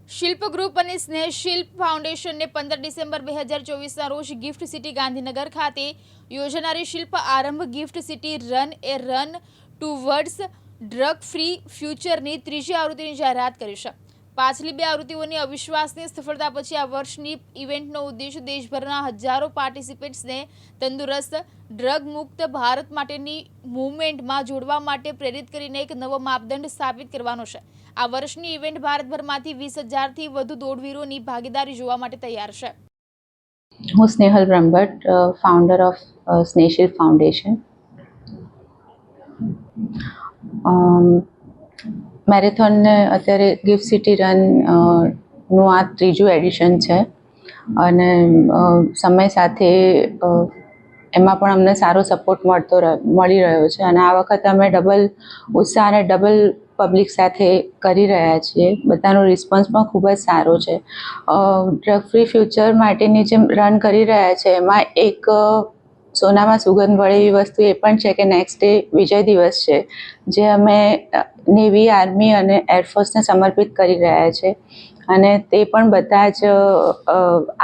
શિલ્પ ગ્રુપ અને સ્નેહ શિલ્પ ફાઉન્ડેશનને 15 ડિસેમ્બર 2024ના રોજ ગિફ્ટ સિટી ગાંધીનગર ખાતે યોજાનારી Shilp Aarambh gift city run towards drug free ફ્યુચરની ત્રીજી આવૃત્તિની જાહેરાત કરી છે। પાછલી બે આવૃત્તિઓની અવિશ્વસનીય સફળતા પછી આ વર્ષની ઇવેન્ટનો ઉદ્દેશ દેશભરના હજારો પાર્ટિસિપેન્ટ્સને તંદુરસ્ત ડ્રગ મુક્ત ભારત માટેની મૂવમેન્ટમાં જોડવા માટે પ્રેરિત કરીને એક નવો માપદંડ સ્થાપિત કરવાનો છે। આ વર્ષની ઇવેન્ટ ભારતભરમાંથી 20,000થી વધુ દોડવીરોની ભાગીદારી જોવા માટે તૈયાર છે। હું Snehal Brahmbhatt, founder of Snehshilp foundation. મેરેથોનને અત્યારે ગિફ્ટ સિટી રન નું આ ત્રીજું એડિશન છે અને સમય સાથે એમાં પણ અમને સારો સપોર્ટ મળી રહ્યો છે અને આ વખતે અમે ડબલ ઉત્સાહ અને ડબલ પબ્લિક સાથે કરી રહ્યા છીએ। બધાનો રિસ્પોન્સ પણ ખૂબ જ સારો છે। ડ્રગ ફ્રી ફ્યુચર માટેની જે રન કરી રહ્યા છે એમાં એક સોનામાં સુગંધ વળે એવી વસ્તુ એ પણ છે કે નેક્સ્ટ ડે વિજય દિવસ છે, જે અમે નેવી, આર્મી અને એરફોર્સને સમર્પિત કરી રહ્યા છે અને તે પણ બધા જ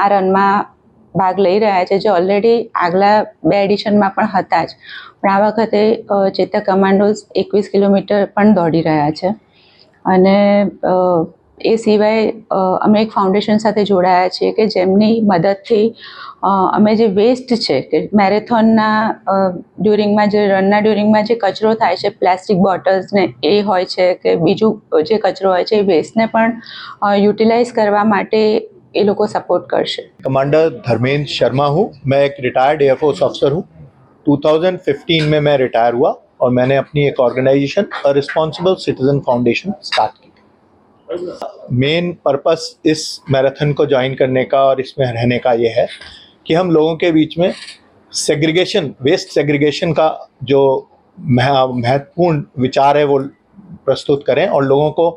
આ રનમાં ભાગ લઈ રહ્યા છે, જે ઓલરેડી આગલા બે એડિશનમાં પણ હતા જ, પણ આ વખતે ચેતક કમાન્ડોઝ 21 કિલોમીટર પણ દોડી રહ્યા છે। અને એ સિવાય અમે એક ફાઉન્ડેશન સાથે જોડાયા છીએ કે જેમની મદદથી અમે જે વેસ્ટ છે કે મેરેથોનના ડ્યુરિંગમાં જે કચરો થાય છે, પ્લાસ્ટિક બોટલ્સને એ હોય છે કે બીજું જે કચરો હોય છે, એ વેસ્ટને પણ યુટિલાઇઝ કરવા માટે ये लोग को सपोर्ट करशे। कमांडर धर्मेंद्र शर्मा हूँ। मैं एक रिटायर्ड एयरफोर्स अफसर हूँ। 2015 में मैं रिटायर हुआ और मैंने अपनी एक organisation a responsible citizen foundation start की। मेन पर्पस इस मैराथन को ज्वाइन करने का और इसमें रहने का ये है कि हम लोगों के बीच में सेग्रीगेशन, वेस्ट सेग्रीगेशन का जो महत्वपूर्ण विचार है वो प्रस्तुत करें और लोगों को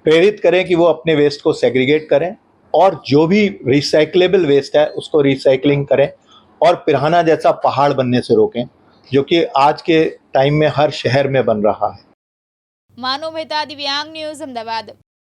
प्रेरित करें कि वो अपने वेस्ट को सेग्रीगेट करें और जो भी रिसाइक्लेबल वेस्ट है उसको रिसाइकलिंग करें और पिराना जैसा पहाड़ बनने से रोकें, जो कि आज के टाइम में हर शहर में बन रहा है। मानो मेहता, दिव्यांग न्यूज़, अहमदाबाद।